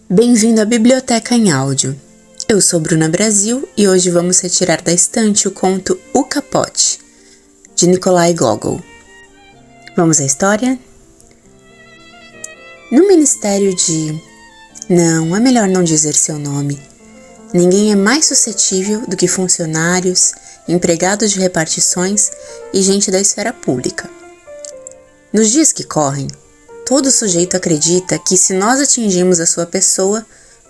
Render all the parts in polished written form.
Bem-vindo à Biblioteca em Áudio. Eu sou Bruna Brasil e hoje vamos retirar da estante o conto O Capote, de Nikolai Gogol. Vamos à história? No ministério de... Não, é melhor não dizer seu nome. Ninguém é mais suscetível do que funcionários, empregados de repartições e gente da esfera pública. Nos dias que correm, todo sujeito acredita que se nós atingimos a sua pessoa,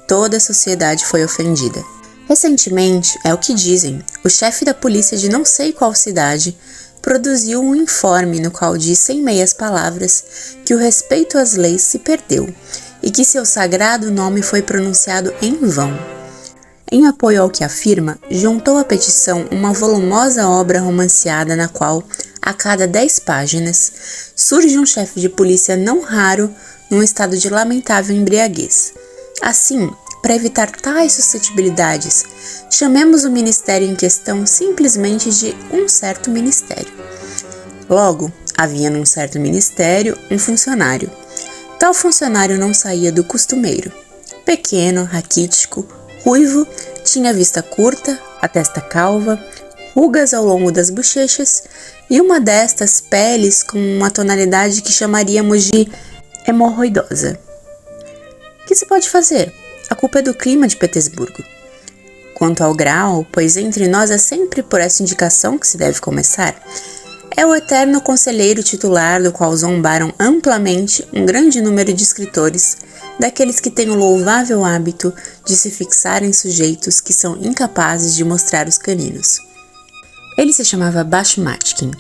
toda a sociedade foi ofendida. Recentemente, é o que dizem, o chefe da polícia de não sei qual cidade produziu um informe no qual diz sem meias palavras que o respeito às leis se perdeu e que seu sagrado nome foi pronunciado em vão. Em apoio ao que afirma, juntou à petição uma volumosa obra romanceada na qual, a cada 10 páginas, surge um chefe de polícia não raro num estado de lamentável embriaguez. Assim, para evitar tais suscetibilidades, chamemos o ministério em questão simplesmente de um certo ministério. Logo, havia num certo ministério um funcionário. Tal funcionário não saía do costumeiro. Pequeno, raquítico, ruivo, tinha vista curta, a testa calva, rugas ao longo das bochechas e uma destas peles com uma tonalidade que chamaríamos de hemorroidosa. O que se pode fazer? A culpa é do clima de Petersburgo. Quanto ao grau, pois entre nós é sempre por essa indicação que se deve começar, é o eterno conselheiro titular do qual zombaram amplamente um grande número de escritores, daqueles que têm o louvável hábito de se fixar em sujeitos que são incapazes de mostrar os caninos. Ele se chamava Bashmatkin,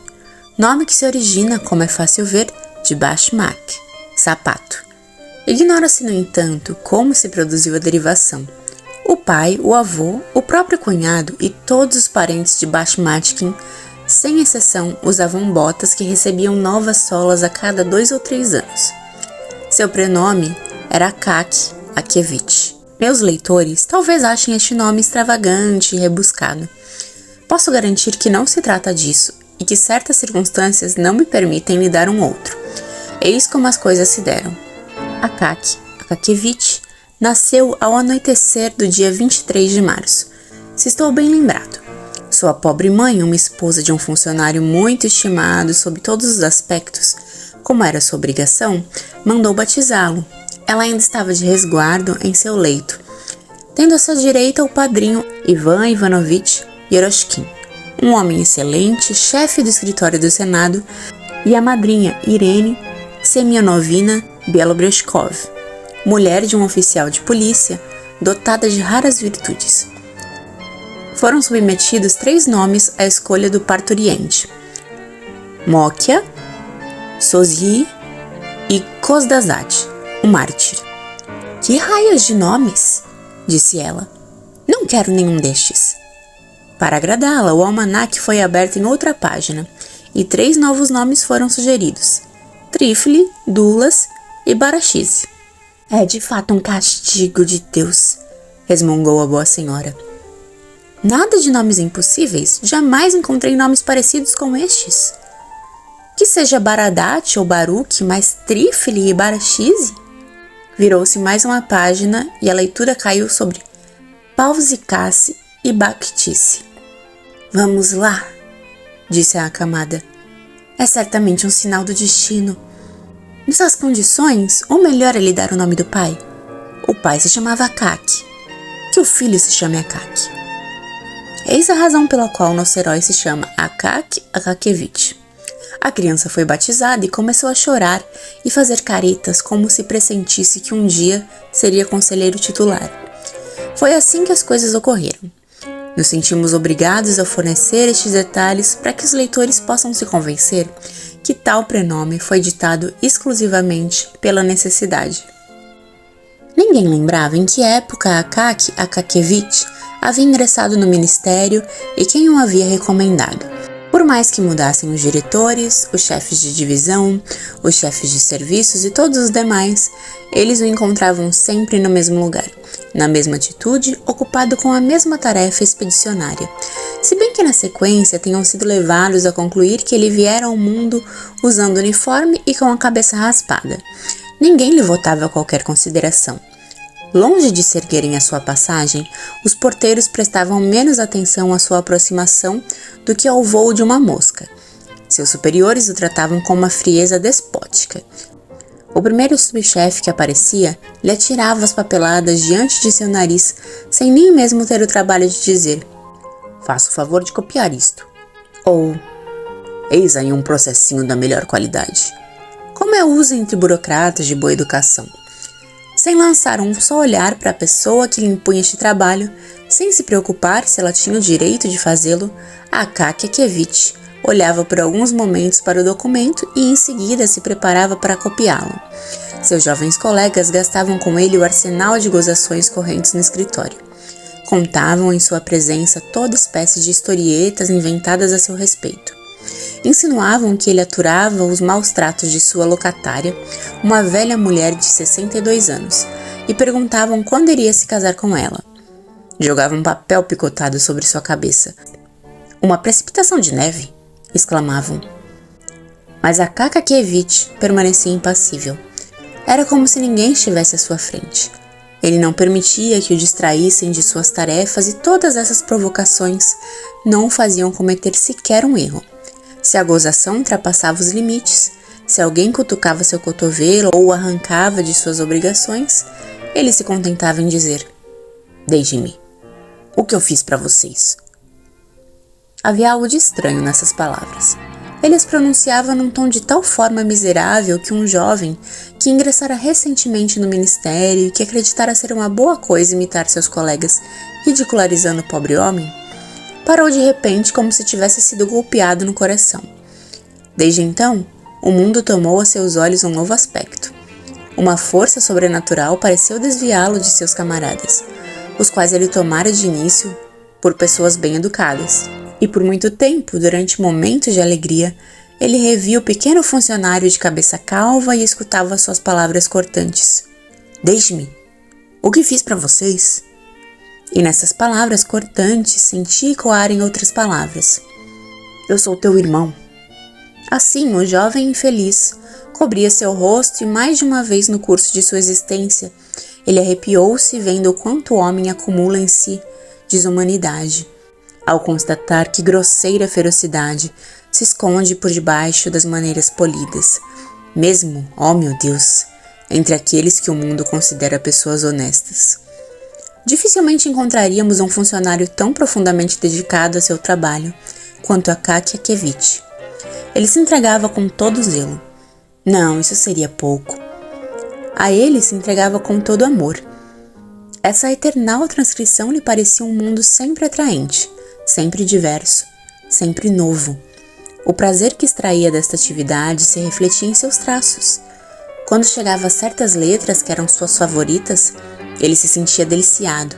nome que se origina, como é fácil ver, de Bashmak, sapato. Ignora-se, no entanto, como se produziu a derivação. O pai, o avô, o próprio cunhado e todos os parentes de Bashmatkin, sem exceção, usavam botas que recebiam novas solas a cada 2 ou 3 anos. Seu prenome era Akakevich. Meus leitores talvez achem este nome extravagante e rebuscado. Posso garantir que não se trata disso e que certas circunstâncias não me permitem lhe dar um outro. Eis como as coisas se deram. Akakevich nasceu ao anoitecer do dia 23 de março. Se estou bem lembrado. Sua pobre mãe, uma esposa de um funcionário muito estimado sob todos os aspectos, como era sua obrigação, mandou batizá-lo. Ela ainda estava de resguardo em seu leito, tendo à sua direita o padrinho Ivan Ivanovich Yeroshkin, um homem excelente, chefe do escritório do Senado, e a madrinha Irene Semyonovna Bialobreshkov, mulher de um oficial de polícia dotada de raras virtudes. Foram submetidos 3 nomes à escolha do parturiente: Mokia, Sozhi e Kozdazad, o mártir. Que raios de nomes? Disse ela. Não quero nenhum destes. Para agradá-la, o almanaque foi aberto em outra página e 3 novos nomes foram sugeridos: Trifle, Dulas e Barachize. É de fato um castigo de Deus, resmungou a boa senhora. Nada de nomes impossíveis, jamais encontrei nomes parecidos com estes. Que seja Baradat ou Baruch, mas Trifle e Barachize? Virou-se mais uma página e a leitura caiu sobre Pausikasse e Bakhtice. Vamos lá, disse a acamada. É certamente um sinal do destino. Nessas condições, o melhor é lhe dar o nome do pai. O pai se chamava Akaki. Que o filho se chame Akaki. Eis a razão pela qual nosso herói se chama Akakevich. A criança foi batizada e começou a chorar e fazer caretas como se pressentisse que um dia seria conselheiro titular. Foi assim que as coisas ocorreram. Nos sentimos obrigados a fornecer estes detalhes para que os leitores possam se convencer que tal prenome foi ditado exclusivamente pela necessidade. Ninguém lembrava em que época Akakevich havia ingressado no ministério e quem o havia recomendado. Por mais que mudassem os diretores, os chefes de divisão, os chefes de serviços e todos os demais, eles o encontravam sempre no mesmo lugar, na mesma atitude, ocupado com a mesma tarefa expedicionária, se bem que na sequência tenham sido levados a concluir que ele viera ao mundo usando uniforme e com a cabeça raspada. Ninguém lhe votava qualquer consideração. Longe de se erguerem à sua passagem, os porteiros prestavam menos atenção à sua aproximação do que ao voo de uma mosca. Seus superiores o tratavam com uma frieza despótica. O primeiro subchefe que aparecia lhe atirava as papeladas diante de seu nariz, sem nem mesmo ter o trabalho de dizer: "Faça o favor de copiar isto", ou "Eis aí um processinho da melhor qualidade", como é uso entre burocratas de boa educação. Sem lançar um só olhar para a pessoa que lhe impunha este trabalho, sem se preocupar se ela tinha o direito de fazê-lo, a Akakievich olhava por alguns momentos para o documento e em seguida se preparava para copiá-lo. Seus jovens colegas gastavam com ele o arsenal de gozações correntes no escritório. Contavam em sua presença toda espécie de historietas inventadas a seu respeito. Insinuavam que ele aturava os maus tratos de sua locatária, uma velha mulher de 62 anos, e perguntavam quando iria se casar com ela. Jogavam um papel picotado sobre sua cabeça. "Uma precipitação de neve", exclamavam. Mas a Akakievich permanecia impassível. Era como se ninguém estivesse à sua frente. Ele não permitia que o distraíssem de suas tarefas e todas essas provocações não o faziam cometer sequer um erro. Se a gozação ultrapassava os limites, se alguém cutucava seu cotovelo ou o arrancava de suas obrigações, ele se contentava em dizer: "Deixem-me. O que eu fiz para vocês?" Havia algo de estranho nessas palavras. Ele as pronunciava num tom de tal forma miserável que um jovem, que ingressara recentemente no ministério e que acreditara ser uma boa coisa imitar seus colegas ridicularizando o pobre homem, parou de repente como se tivesse sido golpeado no coração. Desde então, o mundo tomou a seus olhos um novo aspecto. Uma força sobrenatural pareceu desviá-lo de seus camaradas, os quais ele tomara de início por pessoas bem educadas. E por muito tempo, durante momentos de alegria, ele revia o pequeno funcionário de cabeça calva e escutava suas palavras cortantes. "Deixe-me. O que fiz para vocês?" E nessas palavras cortantes sentia ecoarem outras palavras. "Eu sou teu irmão." Assim, o jovem infeliz cobria seu rosto e mais de uma vez no curso de sua existência, ele arrepiou-se vendo o quanto o homem acumula em si desumanidade, ao constatar que grosseira ferocidade se esconde por debaixo das maneiras polidas, mesmo, ó meu Deus, entre aqueles que o mundo considera pessoas honestas. Dificilmente encontraríamos um funcionário tão profundamente dedicado a seu trabalho quanto Akakievich. Ele se entregava com todo zelo. Não, isso seria pouco. A ele se entregava com todo amor. Essa eternal transcrição lhe parecia um mundo sempre atraente, sempre diverso, sempre novo. O prazer que extraía desta atividade se refletia em seus traços. Quando chegava a certas letras que eram suas favoritas, ele se sentia deliciado,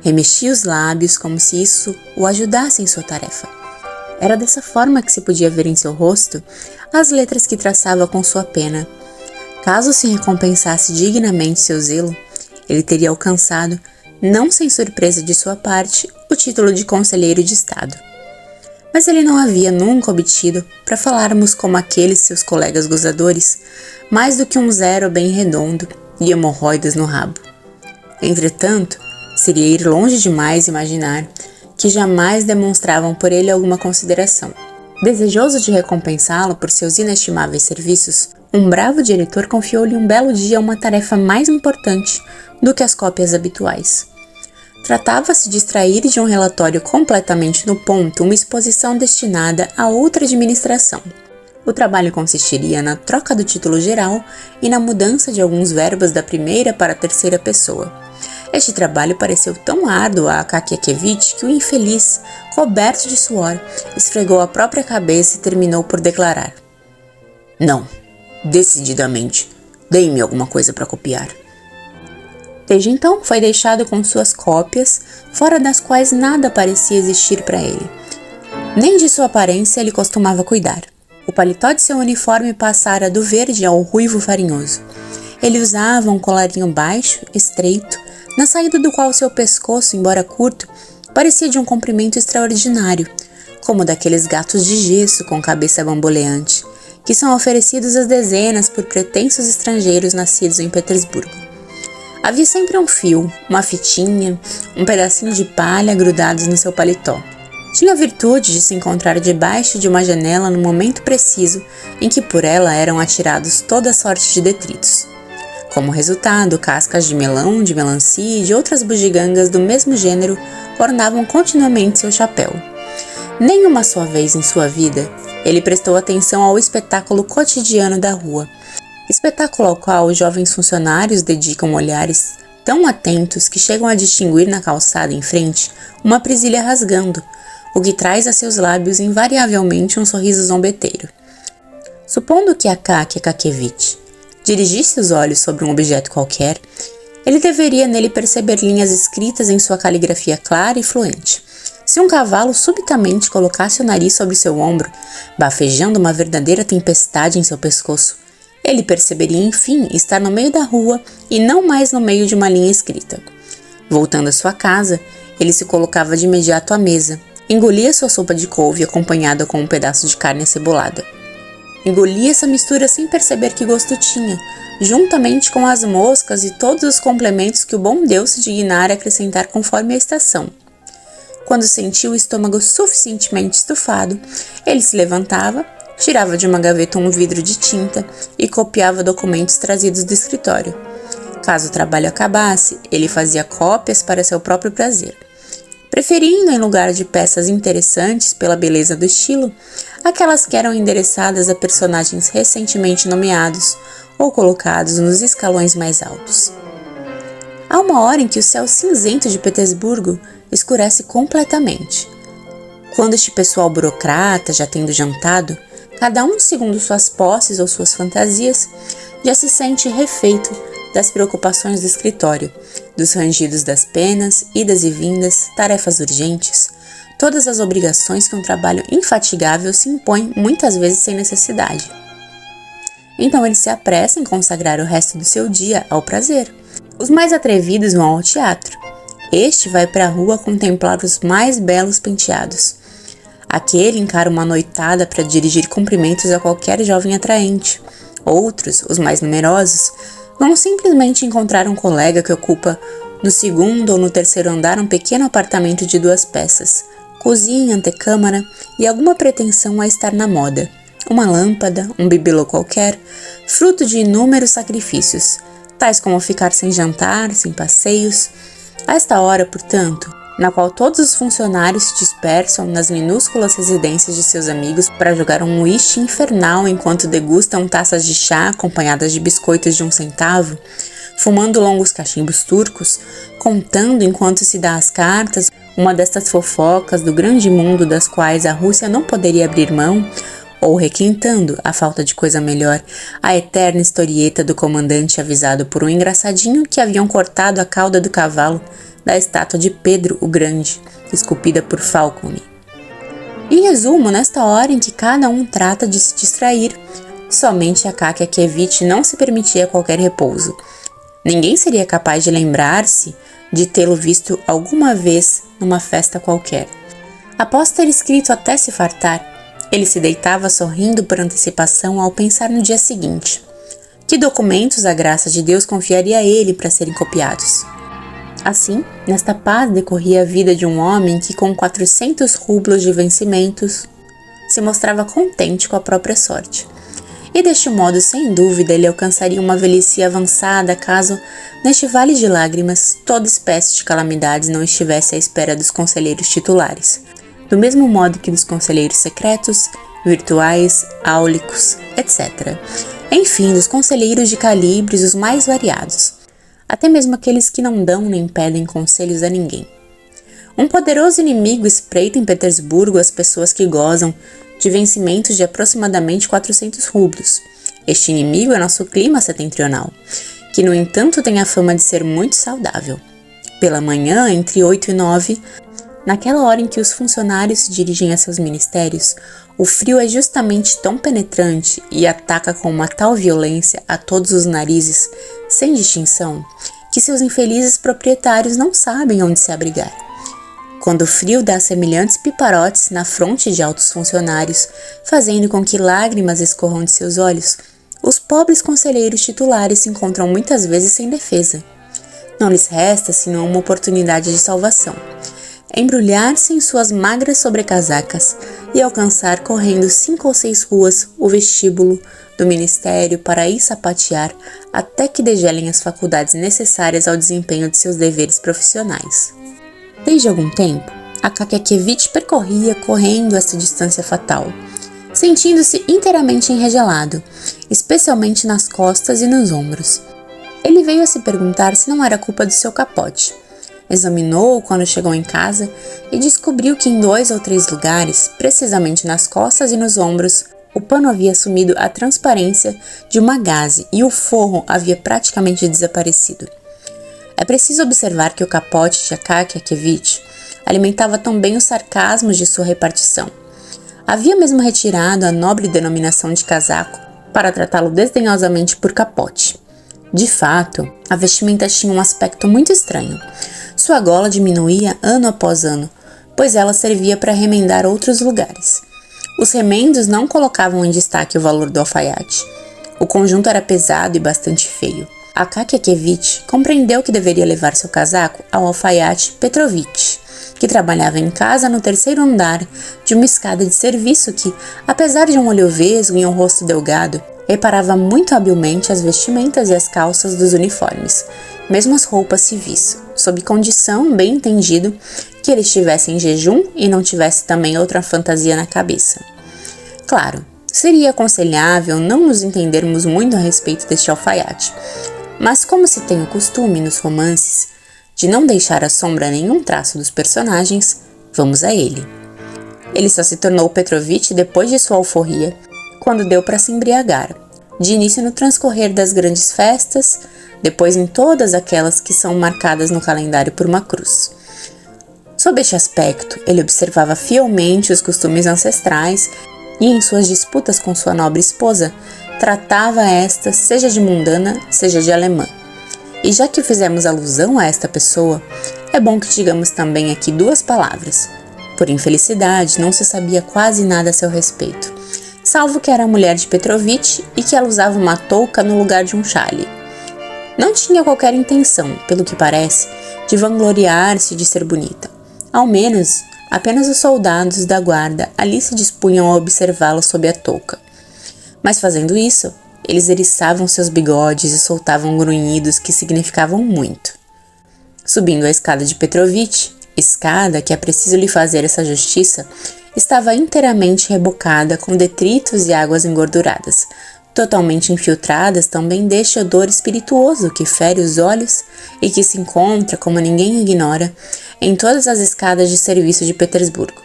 remexia os lábios como se isso o ajudasse em sua tarefa. Era dessa forma que se podia ver em seu rosto as letras que traçava com sua pena. Caso se recompensasse dignamente seu zelo, ele teria alcançado, não sem surpresa de sua parte, o título de conselheiro de Estado. Mas ele não havia nunca obtido, para falarmos como aqueles seus colegas gozadores, mais do que um zero bem redondo e hemorroidas no rabo. Entretanto, seria ir longe demais imaginar que jamais demonstravam por ele alguma consideração. Desejoso de recompensá-lo por seus inestimáveis serviços, um bravo diretor confiou-lhe um belo dia uma tarefa mais importante do que as cópias habituais. Tratava-se de extrair de um relatório completamente no ponto uma exposição destinada a outra administração. O trabalho consistiria na troca do título geral e na mudança de alguns verbos da primeira para a terceira pessoa. Este trabalho pareceu tão árduo a Akakievich que o infeliz, coberto de suor, esfregou a própria cabeça e terminou por declarar: "Não, decididamente, dê-me alguma coisa para copiar." Desde então, foi deixado com suas cópias, fora das quais nada parecia existir para ele. Nem de sua aparência ele costumava cuidar. O paletó de seu uniforme passara do verde ao ruivo farinhoso. Ele usava um colarinho baixo, estreito, na saída do qual seu pescoço, embora curto, parecia de um comprimento extraordinário, como daqueles gatos de gesso com cabeça bamboleante, que são oferecidos às dezenas por pretensos estrangeiros nascidos em Petersburgo. Havia sempre um fio, uma fitinha, um pedacinho de palha grudados no seu paletó. Tinha a virtude de se encontrar debaixo de uma janela no momento preciso em que por ela eram atirados toda sorte de detritos. Como resultado, cascas de melão, de melancia e de outras bugigangas do mesmo gênero ornavam continuamente seu chapéu. Nem uma só vez em sua vida, ele prestou atenção ao espetáculo cotidiano da rua, espetáculo ao qual os jovens funcionários dedicam olhares tão atentos que chegam a distinguir na calçada em frente uma presilha rasgando, o que traz a seus lábios invariavelmente um sorriso zombeteiro. Supondo que Akaky Akakiyevich dirigisse os olhos sobre um objeto qualquer, ele deveria nele perceber linhas escritas em sua caligrafia clara e fluente. Se um cavalo subitamente colocasse o nariz sobre seu ombro, bafejando uma verdadeira tempestade em seu pescoço, ele perceberia, enfim, estar no meio da rua e não mais no meio de uma linha escrita. Voltando à sua casa, ele se colocava de imediato à mesa, engolia sua sopa de couve acompanhada com um pedaço de carne acebolada. Engolia essa mistura sem perceber que gosto tinha, juntamente com as moscas e todos os complementos que o bom Deus se dignara acrescentar conforme a estação. Quando sentia o estômago suficientemente estufado, ele se levantava, tirava de uma gaveta um vidro de tinta e copiava documentos trazidos do escritório. Caso o trabalho acabasse, ele fazia cópias para seu próprio prazer, preferindo, em lugar de peças interessantes pela beleza do estilo, aquelas que eram endereçadas a personagens recentemente nomeados ou colocados nos escalões mais altos. Há uma hora em que o céu cinzento de Petersburgo escurece completamente. Quando este pessoal burocrata, já tendo jantado, cada um segundo suas posses ou suas fantasias, já se sente refeito das preocupações do escritório, dos rangidos das penas, idas e vindas, tarefas urgentes, todas as obrigações que um trabalho infatigável se impõe muitas vezes sem necessidade. Então ele se apressa em consagrar o resto do seu dia ao prazer. Os mais atrevidos vão ao teatro. Este vai para a rua contemplar os mais belos penteados. Aquele encara uma noitada para dirigir cumprimentos a qualquer jovem atraente. Outros, os mais numerosos, vão simplesmente encontrar um colega que ocupa no segundo ou no terceiro andar um pequeno apartamento de 2 peças, cozinha, antecâmara e alguma pretensão a estar na moda. Uma lâmpada, um bibelô qualquer, fruto de inúmeros sacrifícios, tais como ficar sem jantar, sem passeios. A esta hora, portanto, na qual todos os funcionários se dispersam nas minúsculas residências de seus amigos para jogar um whist infernal enquanto degustam taças de chá acompanhadas de biscoitos de 1 centavo, fumando longos cachimbos turcos, contando enquanto se dá as cartas uma destas fofocas do grande mundo das quais a Rússia não poderia abrir mão, ou requintando, a falta de coisa melhor, a eterna historieta do comandante avisado por um engraçadinho que haviam cortado a cauda do cavalo da estátua de Pedro o Grande, esculpida por Falcone. Em resumo, nesta hora em que cada um trata de se distrair, somente Akaky Akakiyevich não se permitia qualquer repouso. Ninguém seria capaz de lembrar-se de tê-lo visto alguma vez numa festa qualquer. Após ter escrito até se fartar, ele se deitava sorrindo por antecipação ao pensar no dia seguinte. Que documentos a graça de Deus confiaria a ele para serem copiados? Assim, nesta paz decorria a vida de um homem que, com 400 rublos de vencimentos, se mostrava contente com a própria sorte. E deste modo, sem dúvida, ele alcançaria uma velhice avançada caso, neste vale de lágrimas, toda espécie de calamidades não estivesse à espera dos conselheiros titulares, do mesmo modo que dos conselheiros secretos, virtuais, áulicos, etc. Enfim, dos conselheiros de calibres os mais variados, até mesmo aqueles que não dão nem pedem conselhos a ninguém. Um poderoso inimigo espreita em Petersburgo as pessoas que gozam de vencimentos de aproximadamente 400 rublos. Este inimigo é nosso clima setentrional, que no entanto tem a fama de ser muito saudável. Pela manhã, entre 8 e 9, naquela hora em que os funcionários se dirigem a seus ministérios, o frio é justamente tão penetrante e ataca com uma tal violência a todos os narizes, sem distinção, que seus infelizes proprietários não sabem onde se abrigar. Quando o frio dá semelhantes piparotes na fronte de altos funcionários, fazendo com que lágrimas escorram de seus olhos, os pobres conselheiros titulares se encontram muitas vezes sem defesa. Não lhes resta senão uma oportunidade de salvação: embrulhar-se em suas magras sobrecasacas e alcançar correndo 5 ou 6 ruas o vestíbulo do ministério para ir sapatear até que degelem as faculdades necessárias ao desempenho de seus deveres profissionais. Desde algum tempo, Akakievich percorria correndo essa distância fatal, sentindo-se inteiramente enregelado, especialmente nas costas e nos ombros. Ele veio a se perguntar se não era culpa do seu capote. Examinou-o quando chegou em casa e descobriu que em 2 ou 3 lugares, precisamente nas costas e nos ombros, o pano havia assumido a transparência de uma gaze e o forro havia praticamente desaparecido. É preciso observar que o capote de Akakievich alimentava também os sarcasmos de sua repartição. Havia mesmo retirado a nobre denominação de casaco para tratá-lo desdenhosamente por capote. De fato, a vestimenta tinha um aspecto muito estranho. Sua gola diminuía ano após ano, pois ela servia para remendar outros lugares. Os remendos não colocavam em destaque o valor do alfaiate. O conjunto era pesado e bastante feio. Akakievich compreendeu que deveria levar seu casaco ao alfaiate Petrovich, que trabalhava em casa no 3º andar de uma escada de serviço que, apesar de um olho vesgo e um rosto delgado, reparava muito habilmente as vestimentas e as calças dos uniformes, mesmo as roupas civis, sob condição, bem entendido, que ele estivesse em jejum e não tivesse também outra fantasia na cabeça. Claro, seria aconselhável não nos entendermos muito a respeito deste alfaiate, mas como se tem o costume nos romances de não deixar à sombra nenhum traço dos personagens, vamos a ele. Ele só se tornou Petrovich depois de sua alforria, quando deu para se embriagar, de início no transcorrer das grandes festas, depois em todas aquelas que são marcadas no calendário por uma cruz. Sob este aspecto, ele observava fielmente os costumes ancestrais e, em suas disputas com sua nobre esposa, tratava esta seja de mundana, seja de alemã. E já que fizemos alusão a esta pessoa, é bom que digamos também aqui 2 palavras. Por infelicidade, não se sabia quase nada a seu respeito, salvo que era mulher de Petrovich e que ela usava uma touca no lugar de um chale. Não tinha qualquer intenção, pelo que parece, de vangloriar-se de ser bonita. Ao menos, apenas os soldados da guarda ali se dispunham a observá-la sob a touca. Mas fazendo isso, eles eriçavam seus bigodes e soltavam grunhidos que significavam muito. Subindo a escada de Petrovich, escada que é preciso lhe fazer essa justiça, estava inteiramente rebocada com detritos e águas engorduradas, totalmente infiltradas também deste odor espirituoso que fere os olhos e que se encontra, como ninguém ignora, em todas as escadas de serviço de Petersburgo.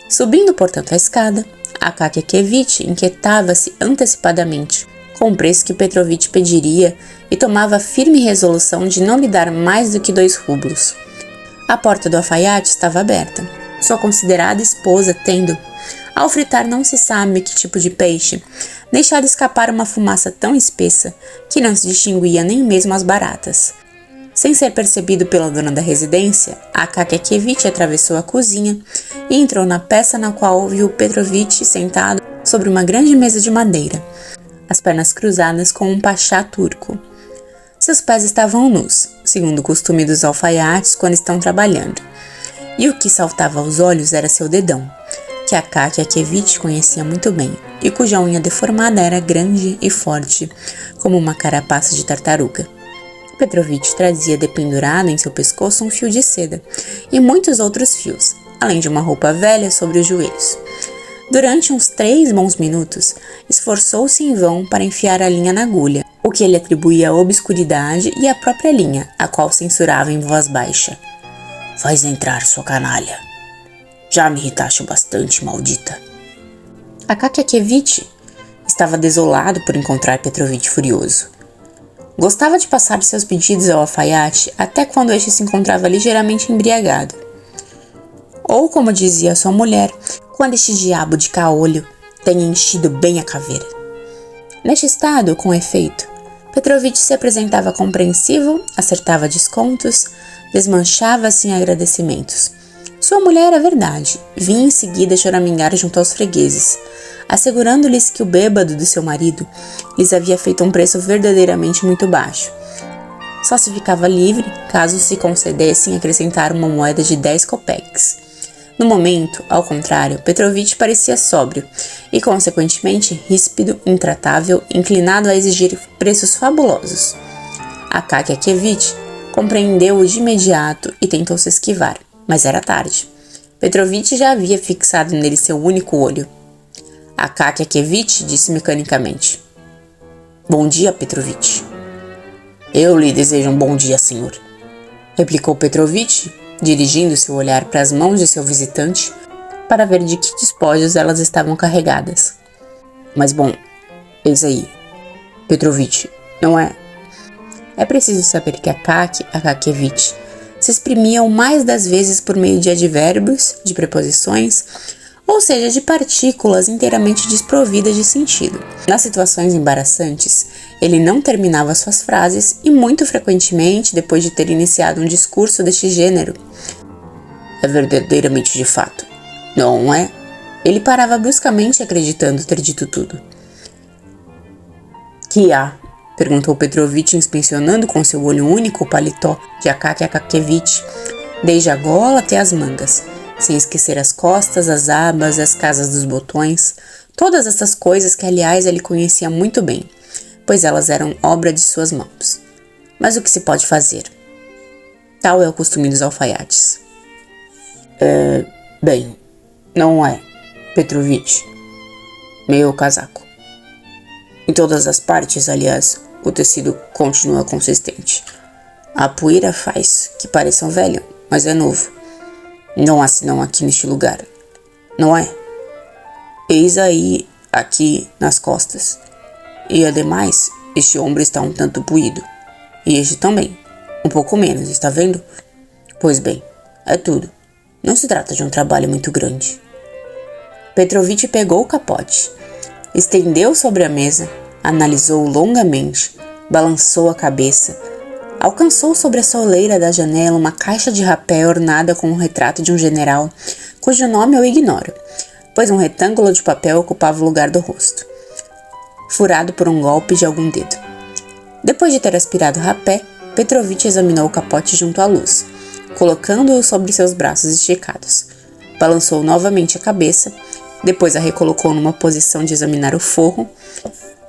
Subindo, portanto, a escada, Akakievich inquietava-se antecipadamente com o preço que Petrovich pediria e tomava firme resolução de não lhe dar mais do que 2 rublos. A porta do alfaiate estava aberta, sua considerada esposa tendo, ao fritar não se sabe que tipo de peixe, deixado escapar uma fumaça tão espessa que não se distinguia nem mesmo as baratas. Sem ser percebido pela dona da residência, Akakievich atravessou a cozinha e entrou na peça na qual viu Petrovich sentado sobre uma grande mesa de madeira, as pernas cruzadas com um pachá turco. Seus pés estavam nus, segundo o costume dos alfaiates quando estão trabalhando, e o que saltava aos olhos era seu dedão, que Akakievich conhecia muito bem, e cuja unha deformada era grande e forte, como uma carapaça de tartaruga. Petrovich trazia dependurado em seu pescoço um fio de seda e muitos outros fios, além de uma roupa velha sobre os joelhos. Durante uns 3 bons minutos, esforçou-se em vão para enfiar a linha na agulha, o que ele atribuía à obscuridade e à própria linha, a qual censurava em voz baixa. "Faz entrar, sua canalha. Já me irritaste bastante, maldita." Akakievich estava desolado por encontrar Petrovich furioso. Gostava de passar seus pedidos ao alfaiate até quando este se encontrava ligeiramente embriagado. Ou, como dizia sua mulher, quando este diabo de caolho tenha enchido bem a caveira. Neste estado, com efeito, Petrovich se apresentava compreensivo, acertava descontos, desmanchava-se em agradecimentos. Sua mulher, é verdade, vinha em seguida choramingar junto aos fregueses, assegurando-lhes que o bêbado do seu marido lhes havia feito um preço verdadeiramente muito baixo, Só se ficava livre caso se concedessem acrescentar uma moeda de 10 kopecks. No momento, ao contrário, Petrovich parecia sóbrio e, consequentemente, ríspido, intratável, inclinado a exigir preços fabulosos. Akaky Akkievitch compreendeu-o de imediato e tentou se esquivar, mas era tarde. Petrovich já havia fixado nele seu único olho. Akaky Akkievitch disse mecanicamente: "Bom dia, Petrovich." "Eu lhe desejo um bom dia, senhor," replicou Petrovich, dirigindo seu olhar para as mãos de seu visitante para ver de que despojos elas estavam carregadas. "Mas bom, eis aí, Petrovich, não é?" É preciso saber que Akaky Akkievitch se exprimiam mais das vezes por meio de advérbios, de preposições, ou seja, de partículas inteiramente desprovidas de sentido. Nas situações embaraçantes, ele não terminava suas frases e, muito frequentemente, depois de ter iniciado um discurso deste gênero, "É verdadeiramente de fato, não é?" ele parava bruscamente, acreditando ter dito tudo. "Que há?" perguntou Petrovich, inspecionando com seu olho único o paletó de Akaky Akkievitch, desde a gola até as mangas, sem esquecer as costas, as abas, as casas dos botões, todas essas coisas que, aliás, ele conhecia muito bem, pois elas eram obra de suas mãos. Mas o que se pode fazer? Tal é o costume dos alfaiates. Bem, não é, Petrovich, meu casaco. Em todas as partes, aliás, o tecido continua consistente. A poeira faz que pareça um velho, mas é novo. Não há senão aqui neste lugar, não é? Eis aí, aqui, nas costas. E, ademais, este ombro está um tanto puído. E este também. Um pouco menos, está vendo? Pois bem, é tudo. Não se trata de um trabalho muito grande." Petrovich pegou o capote, estendeu sobre a mesa, analisou-o longamente, balançou a cabeça, alcançou sobre a soleira da janela uma caixa de rapé ornada com o retrato de um general, cujo nome eu ignoro, pois um retângulo de papel ocupava o lugar do rosto, furado por um golpe de algum dedo. Depois de ter aspirado o rapé, Petrovich examinou o capote junto à luz, colocando-o sobre seus braços esticados. Balançou novamente a cabeça, depois a recolocou numa posição de examinar o forro,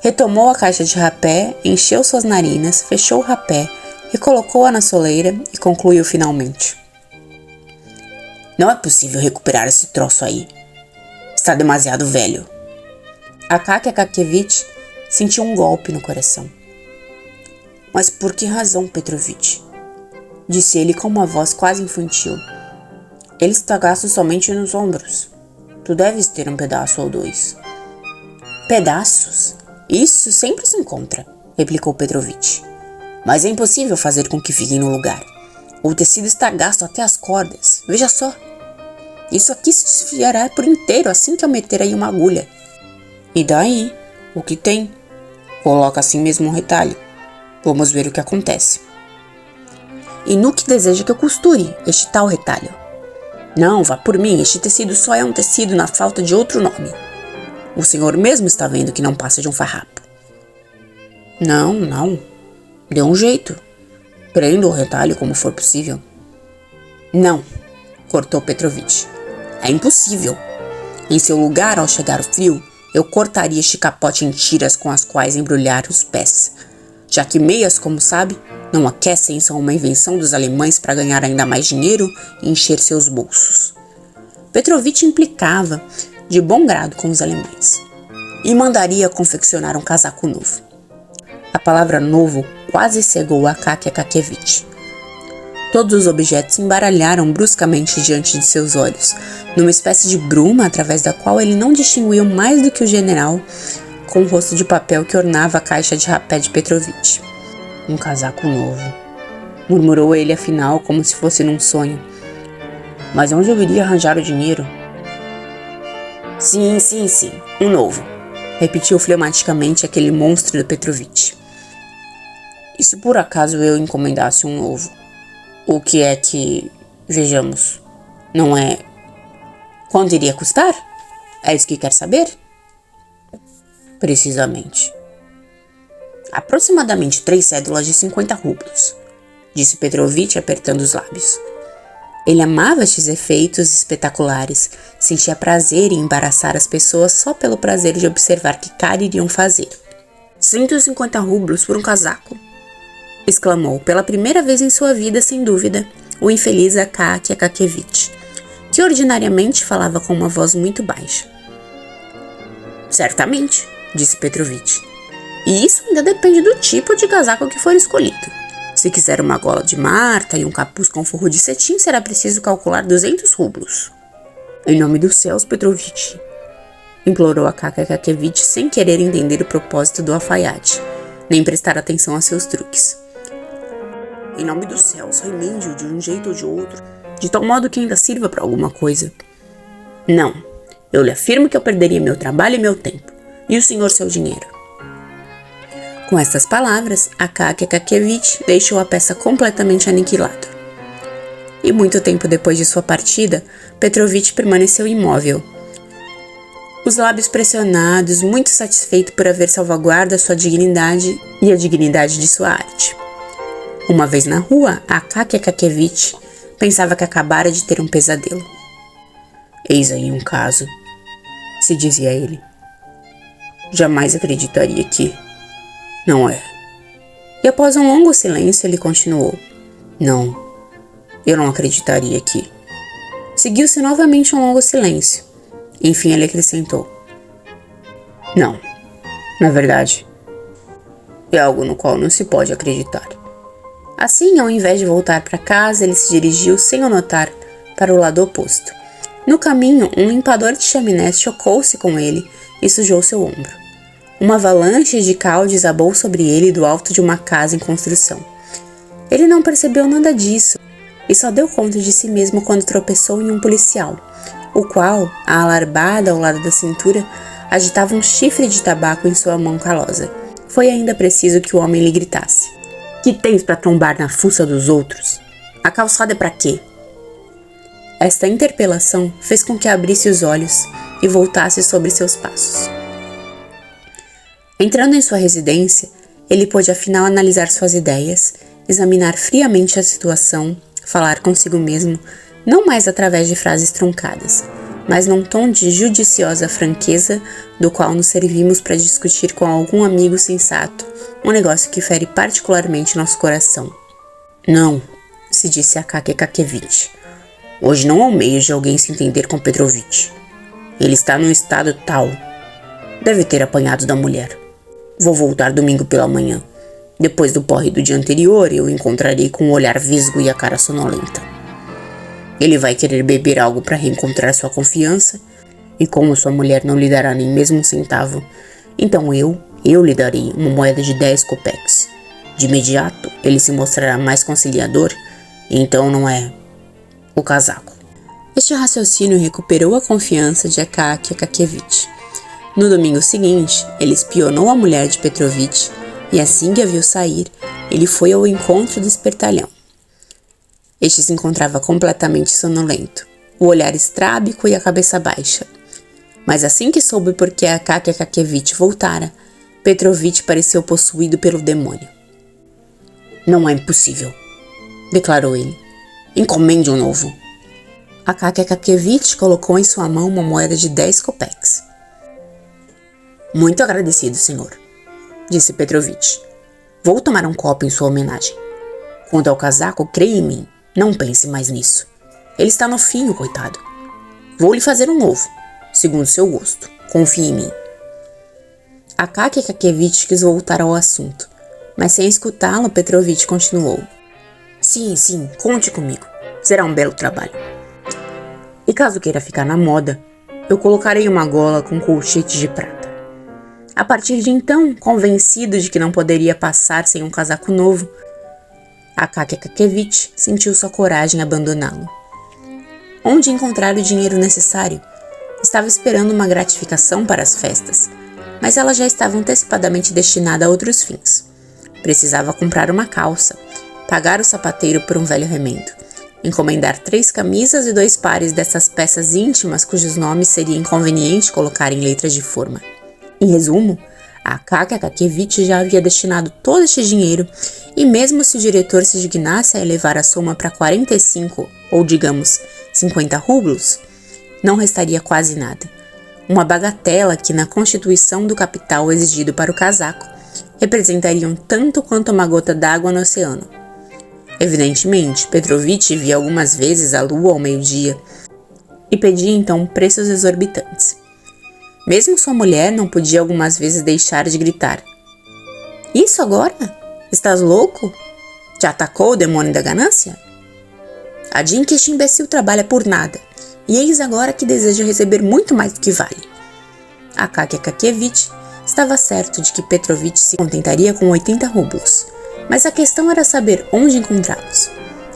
retomou a caixa de rapé, encheu suas narinas, fechou o rapé, recolocou-a na soleira e concluiu finalmente: "Não é possível recuperar esse troço aí. Está demasiado velho." Akaky Akkievitch sentiu um golpe no coração. "Mas por que razão, Petrovich?" disse ele com uma voz quase infantil. "Ele está gasto somente nos ombros. Tu deves ter um pedaço ou dois." "Pedaços? Isso sempre se encontra," replicou Petrovich. "Mas é impossível fazer com que fiquem no lugar. O tecido está gasto até as cordas. Veja só. Isso aqui se desfiará por inteiro assim que eu meter aí uma agulha." "E daí? O que tem? Coloca assim mesmo um retalho. Vamos ver o que acontece." "E no que deseja que eu costure este tal retalho?" "Não, vá por mim, este tecido só é um tecido na falta de outro nome. O senhor mesmo está vendo que não passa de um farrapo." Não. Dê um jeito. Prenda o retalho como for possível." "Não," cortou Petrovich. "É impossível. Em seu lugar, ao chegar o frio, eu cortaria este capote em tiras com as quais embrulhar os pés, já que meias, como sabe, não aquecem e são uma invenção dos alemães para ganhar ainda mais dinheiro e encher seus bolsos." Petrovich implicava de bom grado com os alemães e mandaria confeccionar um casaco novo. A palavra novo quase cegou Akaky Akkievitch. Todos os objetos se embaralharam bruscamente diante de seus olhos, numa espécie de bruma através da qual ele não distinguiu mais do que o general com o rosto de papel que ornava a caixa de rapé de Petrovich. "Um casaco novo", murmurou ele afinal, como se fosse num sonho. "Mas onde eu iria arranjar o dinheiro?" Sim, um novo", repetiu flematicamente aquele monstro de Petrovich. "E se por acaso eu encomendasse um novo? O que é que... Vejamos, não é... Quanto iria custar? É isso que quer saber?" "Precisamente." "Aproximadamente 3 cédulas de 50 rublos. disse Petrovich apertando os lábios. Ele amava estes efeitos espetaculares, sentia prazer em embaraçar as pessoas só pelo prazer de observar que cara iriam fazer. 150 rublos por um casaco! Exclamou, pela primeira vez em sua vida, sem dúvida, o infeliz Akaky Akakiyevich, que ordinariamente falava com uma voz muito baixa. Certamente, disse Petrovich. E isso ainda depende do tipo de casaco que for escolhido. Se quiser uma gola de Marta e um capuz com forro de cetim, será preciso calcular 200 rublos. Em nome dos céus, Petrovich, implorou Akaky Akakiyevich sem querer entender o propósito do alfaiate, nem prestar atenção a seus truques. Em nome dos céus, remende-o de um jeito ou de outro, de tal modo que ainda sirva para alguma coisa. Não, eu lhe afirmo que eu perderia meu trabalho e meu tempo, e o senhor seu dinheiro. Com estas palavras, Akaky Akakiyevich deixou a peça completamente aniquilada. E muito tempo depois de sua partida, Petrovich permaneceu imóvel, os lábios pressionados, muito satisfeito por haver salvaguardado sua dignidade e a dignidade de sua arte. Uma vez na rua, Akaky Akakiyevich pensava que acabara de ter um pesadelo. Eis aí um caso, se dizia ele. Jamais acreditaria que... Não é. E após um longo silêncio, ele continuou. Não, eu não acreditaria que... Seguiu-se novamente um longo silêncio. Enfim, ele acrescentou. Não, na verdade, é algo no qual não se pode acreditar. Assim, ao invés de voltar para casa, ele se dirigiu, sem o notar, para o lado oposto. No caminho, um limpador de chaminés chocou-se com ele e sujou seu ombro. Uma avalanche de cal desabou sobre ele do alto de uma casa em construção. Ele não percebeu nada disso e só deu conta de si mesmo quando tropeçou em um policial, o qual, a alarbada ao lado da cintura, agitava um chifre de tabaco em sua mão calosa. Foi ainda preciso que o homem lhe gritasse. Que tens para trombar na fuça dos outros? A calçada é para quê? Esta interpelação fez com que abrisse os olhos e voltasse sobre seus passos. Entrando em sua residência, ele pôde afinal analisar suas ideias, examinar friamente a situação, falar consigo mesmo, não mais através de frases truncadas, mas num tom de judiciosa franqueza, do qual nos servimos para discutir com algum amigo sensato, um negócio que fere particularmente nosso coração. Não, se disse Akaky Akakiyevich. Hoje não há meio de alguém se entender com Petrovich. Ele está num estado tal. Deve ter apanhado da mulher. Vou voltar domingo pela manhã. Depois do porre do dia anterior, eu o encontrarei com um olhar visgo e a cara sonolenta. Ele vai querer beber algo para reencontrar sua confiança, e como sua mulher não lhe dará nem mesmo um centavo, então eu lhe darei uma moeda de 10 kopecks. De imediato, ele se mostrará mais conciliador, e então não é o casaco. Este raciocínio recuperou a confiança de Akaky Akakiyevich. No domingo seguinte, ele espionou a mulher de Petrovich e assim que a viu sair, ele foi ao encontro do espertalhão. Este se encontrava completamente sonolento, o olhar estrábico e a cabeça baixa. Mas assim que soube por que Akaky Akakiyevich voltara, Petrovich pareceu possuído pelo demônio. Não é impossível, declarou ele. Encomende um novo. Akaky Akakiyevich colocou em sua mão uma moeda de 10 kopecks. Muito agradecido, senhor, disse Petrovich. Vou tomar um copo em sua homenagem. Quanto ao casaco, creia em mim, não pense mais nisso. Ele está no fim, coitado. Vou lhe fazer um novo, segundo seu gosto. Confie em mim. Akaky Akakiyevich quis voltar ao assunto, mas sem escutá-lo, Petrovich continuou. Sim, conte comigo. Será um belo trabalho. E caso queira ficar na moda, eu colocarei uma gola com colchete de prata. A partir de então, convencido de que não poderia passar sem um casaco novo, Akaky Akakiyevich sentiu sua coragem abandoná-lo. Onde encontrar o dinheiro necessário? Estava esperando uma gratificação para as festas, mas ela já estava antecipadamente destinada a outros fins. Precisava comprar uma calça, pagar o sapateiro por um velho remendo, encomendar 3 camisas e 2 pares dessas peças íntimas cujos nomes seria inconveniente colocar em letras de forma. Em resumo, A Akaky Akakiyevich já havia destinado todo este dinheiro e mesmo se o diretor se dignasse a elevar a soma para 45 ou digamos 50 rublos, não restaria quase nada. Uma bagatela que na constituição do capital exigido para o casaco representariam tanto quanto uma gota d'água no oceano. Evidentemente, Petrovich via algumas vezes a lua ao meio-dia e pedia então preços exorbitantes. Mesmo sua mulher não podia algumas vezes deixar de gritar: "Isso agora? Estás louco? Já atacou o demônio da ganância? Adin que este imbecil trabalha por nada, e eis agora que deseja receber muito mais do que vale." Akaky Akakiyevich estava certo de que Petrovich se contentaria com 80 rublos, mas a questão era saber onde encontrá-los.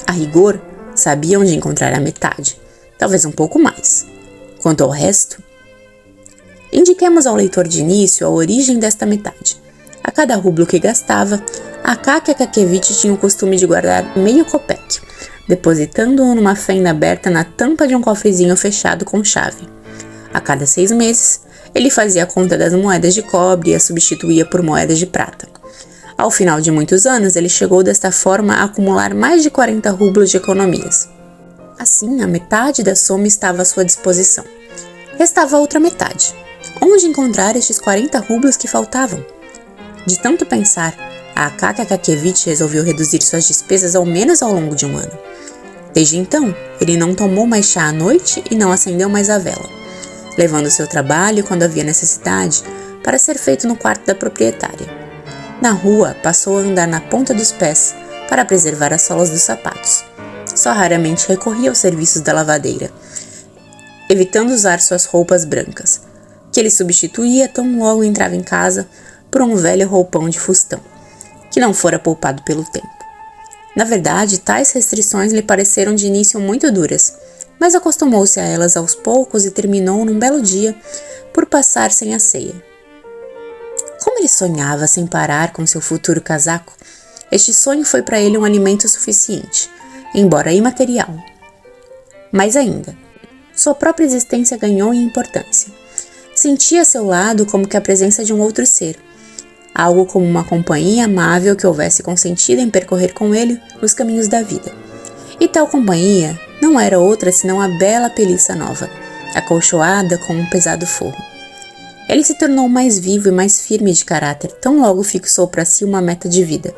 A rigor, sabia onde encontrar a metade, talvez um pouco mais. Quanto ao resto, indiquemos ao leitor de início a origem desta metade. A cada rublo que gastava, Akaky Akakiyevich tinha o costume de guardar meio kopek, depositando-o numa fenda aberta na tampa de um cofrezinho fechado com chave. A cada 6 meses, ele fazia a conta das moedas de cobre e as substituía por moedas de prata. Ao final de muitos anos, ele chegou desta forma a acumular mais de 40 rublos de economias. Assim, a metade da soma estava à sua disposição. Restava a outra metade. Onde encontrar estes 40 rublos que faltavam? De tanto pensar, a Akaky Akakiyevich resolveu reduzir suas despesas ao menos ao longo de um ano. Desde então, ele não tomou mais chá à noite e não acendeu mais a vela, levando seu trabalho, quando havia necessidade, para ser feito no quarto da proprietária. Na rua, passou a andar na ponta dos pés para preservar as solas dos sapatos. Só raramente recorria aos serviços da lavadeira, evitando usar suas roupas brancas, que ele substituía tão logo entrava em casa por um velho roupão de fustão, que não fora poupado pelo tempo. Na verdade, tais restrições lhe pareceram de início muito duras, mas acostumou-se a elas aos poucos e terminou num belo dia por passar sem a ceia. Como ele sonhava sem parar com seu futuro casaco, este sonho foi para ele um alimento suficiente, embora imaterial. Mais ainda, sua própria existência ganhou em importância. Sentia a seu lado como que a presença de um outro ser, algo como uma companhia amável que houvesse consentido em percorrer com ele os caminhos da vida. E tal companhia não era outra senão a bela Peliça nova, acolchoada com um pesado forro. Ele se tornou mais vivo e mais firme de caráter, tão logo fixou para si uma meta de vida.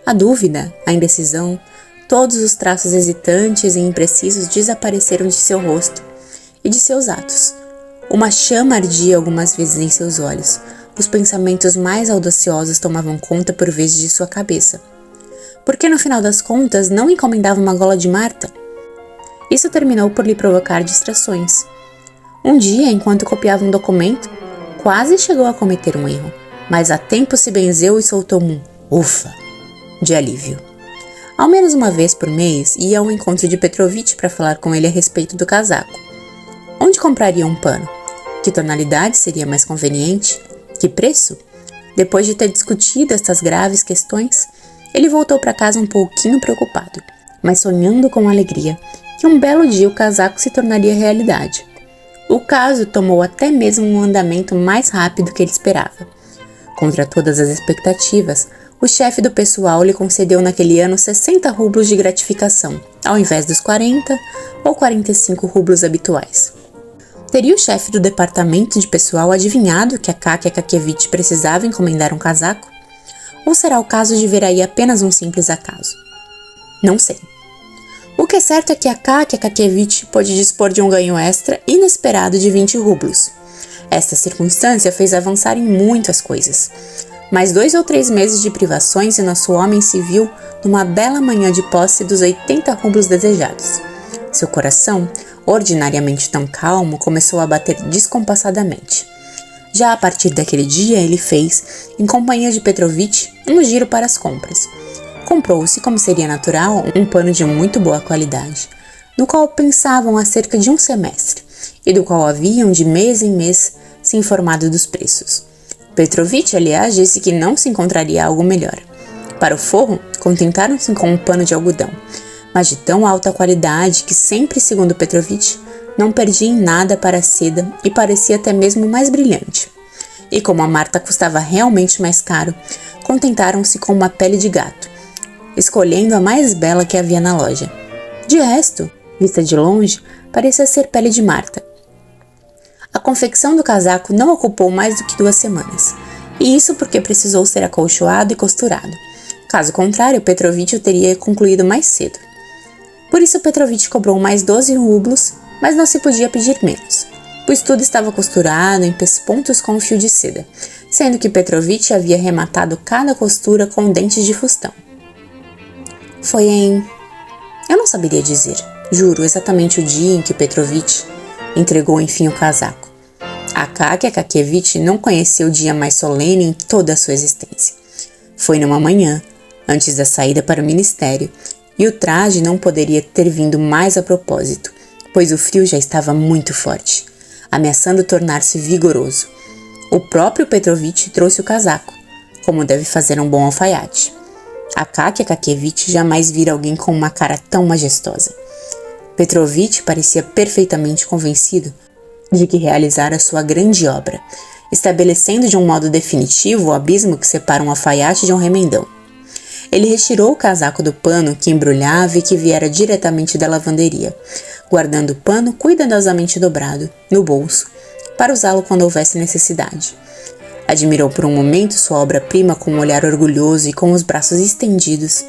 A dúvida, a indecisão, todos os traços hesitantes e imprecisos desapareceram de seu rosto e de seus atos. Uma chama ardia algumas vezes em seus olhos. Os pensamentos mais audaciosos tomavam conta por vezes de sua cabeça. Porque no final das contas não encomendava uma gola de Marta? Isso terminou por lhe provocar distrações. Um dia, enquanto copiava um documento, quase chegou a cometer um erro, mas a tempo se benzeu e soltou um ufa de alívio. Ao menos uma vez por mês, ia ao encontro de Petrovich para falar com ele a respeito do casaco. Onde compraria um pano? Que tonalidade seria mais conveniente? Que preço? Depois de ter discutido estas graves questões, ele voltou para casa um pouquinho preocupado, mas sonhando com alegria que um belo dia o casaco se tornaria realidade. O caso tomou até mesmo um andamento mais rápido que ele esperava. Contra todas as expectativas, o chefe do pessoal lhe concedeu naquele ano 60 rublos de gratificação, ao invés dos 40 ou 45 rublos habituais. Teria o chefe do departamento de pessoal adivinhado que a Akaky Akakiyevich precisava encomendar um casaco? Ou será o caso de ver aí apenas um simples acaso? Não sei. O que é certo é que a Akaky Akakiyevich pôde dispor de um ganho extra inesperado de 20 rublos. Esta circunstância fez avançar em muitas coisas. Mais 2 ou 3 meses de privações e nosso homem se viu numa bela manhã de posse dos 80 rublos desejados. Seu coração, ordinariamente tão calmo, começou a bater descompassadamente. Já a partir daquele dia, ele fez, em companhia de Petrovich, um giro para as compras. Comprou-se, como seria natural, um pano de muito boa qualidade, no qual pensavam há cerca de um semestre, e do qual haviam de mês em mês se informado dos preços. Petrovich, aliás, disse que não se encontraria algo melhor. Para o forro, contentaram-se com um pano de algodão, mas de tão alta qualidade que sempre, segundo Petrovich, não perdia em nada para a seda e parecia até mesmo mais brilhante. e como a Marta custava realmente mais caro, contentaram-se com uma pele de gato, escolhendo a mais bela que havia na loja. De resto, vista de longe, parecia ser pele de Marta. A confecção do casaco não ocupou mais do que 2 semanas, e isso porque precisou ser acolchoado e costurado. Caso contrário, Petrovich o teria concluído mais cedo. Por isso Petrovich cobrou mais 12 rublos, mas não se podia pedir menos, pois tudo estava costurado em pespontos com fio de seda, sendo que Petrovich havia rematado cada costura com dentes de fustão. Foi em... Eu não saberia dizer, juro, exatamente o dia em que Petrovich entregou enfim o casaco. Akaky Akakiyevich não conhecia o dia mais solene em toda a sua existência. Foi numa manhã, antes da saída para o ministério, e o traje não poderia ter vindo mais a propósito, pois o frio já estava muito forte, ameaçando tornar-se vigoroso. O próprio Petrovich trouxe o casaco, como deve fazer um bom alfaiate. Akaky Akakiyevich jamais vira alguém com uma cara tão majestosa. Petrovich parecia perfeitamente convencido de que realizara sua grande obra, estabelecendo de um modo definitivo o abismo que separa um alfaiate de um remendão. Ele retirou o casaco do pano que embrulhava e que viera diretamente da lavanderia, guardando o pano cuidadosamente dobrado, no bolso, para usá-lo quando houvesse necessidade. Admirou por um momento sua obra-prima com um olhar orgulhoso e com os braços estendidos,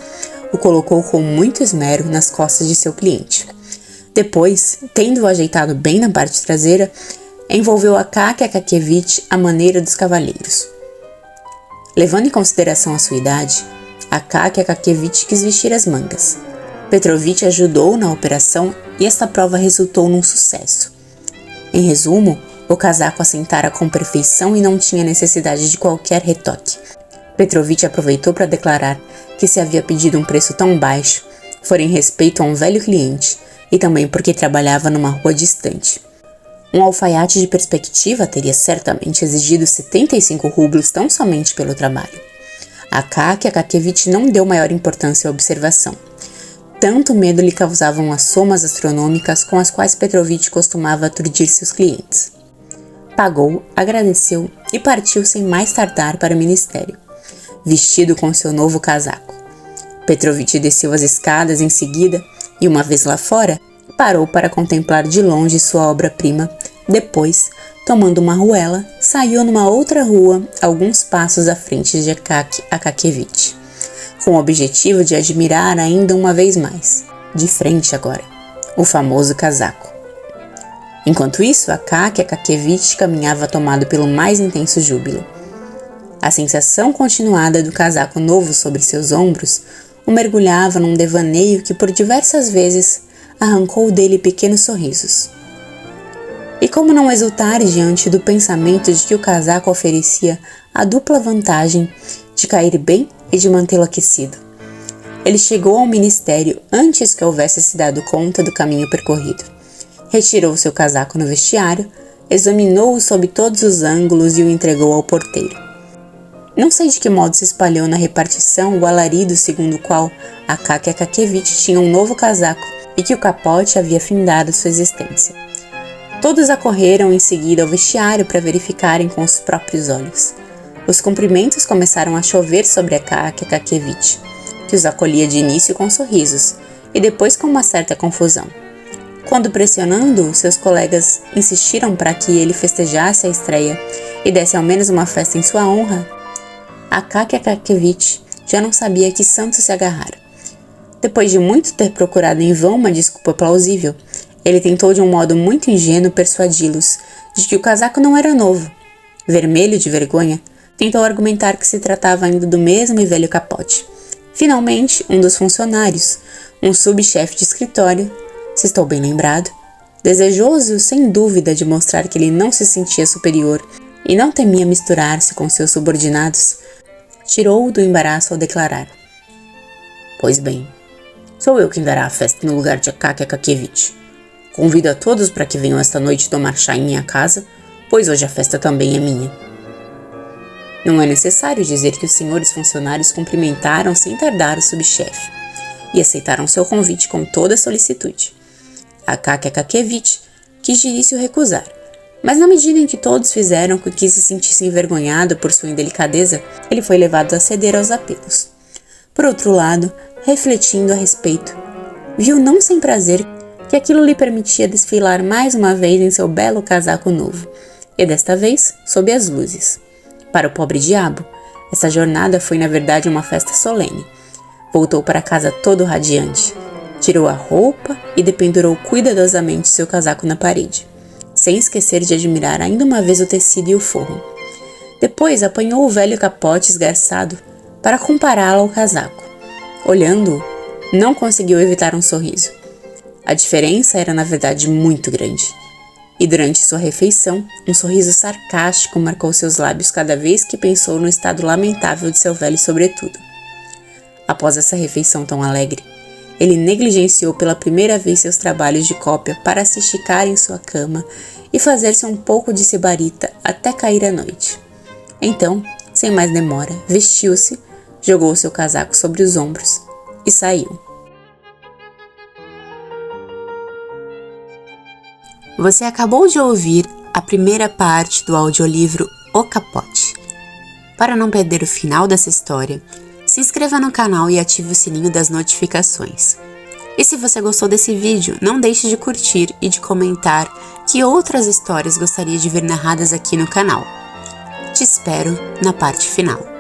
o colocou com muito esmero nas costas de seu cliente. Depois, tendo-o ajeitado bem na parte traseira, envolveu Akaky Akakiyevich à maneira dos cavalheiros. Levando em consideração a sua idade, Akaky Akakiyevich quis vestir as mangas. Petrovich ajudou na operação e esta prova resultou num sucesso. Em resumo, o casaco assentara com perfeição e não tinha necessidade de qualquer retoque. Petrovich aproveitou para declarar que se havia pedido um preço tão baixo, fora em respeito a um velho cliente e também porque trabalhava numa rua distante. Um alfaiate de perspectiva teria certamente exigido 75 rublos tão somente pelo trabalho. Akaky Akakiyevich não deu maior importância à observação. Tanto medo lhe causavam as somas astronômicas com as quais Petrovich costumava aturdir seus clientes. Pagou, agradeceu e partiu sem mais tardar para o ministério, vestido com seu novo casaco. Petrovich desceu as escadas em seguida e, uma vez lá fora, parou para contemplar de longe sua obra-prima. Depois, tomando uma ruela, saiu numa outra rua, alguns passos à frente de Akaky Akakiyevich, com o objetivo de admirar ainda uma vez mais, de frente agora, o famoso casaco. Enquanto isso, Akaky Akakiyevich caminhava tomado pelo mais intenso júbilo. A sensação continuada do casaco novo sobre seus ombros o mergulhava num devaneio que por diversas vezes arrancou dele pequenos sorrisos. E como não exultar diante do pensamento de que o casaco oferecia a dupla vantagem de cair bem e de mantê-lo aquecido? Ele chegou ao ministério antes que houvesse se dado conta do caminho percorrido. Retirou seu casaco no vestiário, examinou-o sob todos os ângulos e o entregou ao porteiro. Não sei de que modo se espalhou na repartição o alarido segundo o qual Akaky Akakiyevich tinha um novo casaco e que o capote havia findado sua existência. Todos acorreram em seguida ao vestiário para verificarem com os próprios olhos. Os cumprimentos começaram a chover sobre Akaky Akakiyevich, que os acolhia de início com sorrisos e depois com uma certa confusão. Quando, pressionando-o, seus colegas insistiram para que ele festejasse a estreia e desse ao menos uma festa em sua honra, Akaky Akakiyevich já não sabia a que santo se agarrar. Depois de muito ter procurado em vão uma desculpa plausível, ele tentou de um modo muito ingênuo persuadi-los de que o casaco não era novo. Vermelho de vergonha, tentou argumentar que se tratava ainda do mesmo e velho capote. Finalmente, um dos funcionários, um subchefe de escritório, se estou bem lembrado, desejoso sem dúvida de mostrar que ele não se sentia superior e não temia misturar-se com seus subordinados, tirou-o do embaraço ao declarar: "Pois bem, sou eu quem dará a festa no lugar de Akaky Akakiyevich. Convido a todos para que venham esta noite tomar chá em minha casa, pois hoje a festa também é minha." Não é necessário dizer que os senhores funcionários cumprimentaram sem tardar o subchefe e aceitaram seu convite com toda solicitude. Akaky Akakiyevich quis de início recusar, Mas na medida em que todos fizeram com que se sentisse envergonhado por sua indelicadeza, ele foi levado a ceder aos apelos. Por outro lado, refletindo a respeito, viu não sem prazer que aquilo lhe permitia desfilar mais uma vez em seu belo casaco novo, e desta vez sob as luzes. Para o pobre diabo, essa jornada foi na verdade uma festa solene. Voltou para casa todo radiante, tirou a roupa e dependurou cuidadosamente seu casaco na parede, sem esquecer de admirar ainda uma vez o tecido e o forro. Depois apanhou o velho capote esgarçado para compará-lo ao casaco. Olhando-o, não conseguiu evitar um sorriso. A diferença era na verdade muito grande. E durante sua refeição, um sorriso sarcástico marcou seus lábios cada vez que pensou no estado lamentável de seu velho sobretudo. Após essa refeição tão alegre, ele negligenciou pela primeira vez seus trabalhos de cópia para se esticar em sua cama e fazer-se um pouco de sibarita até cair a noite. Então, sem mais demora, vestiu-se, jogou seu casaco sobre os ombros e saiu. Você acabou de ouvir a primeira parte do audiolivro O Capote. Para não perder o final dessa história, se inscreva no canal e ative o sininho das notificações. E se você gostou desse vídeo, não deixe de curtir e de comentar que outras histórias gostaria de ver narradas aqui no canal. Te espero na parte final.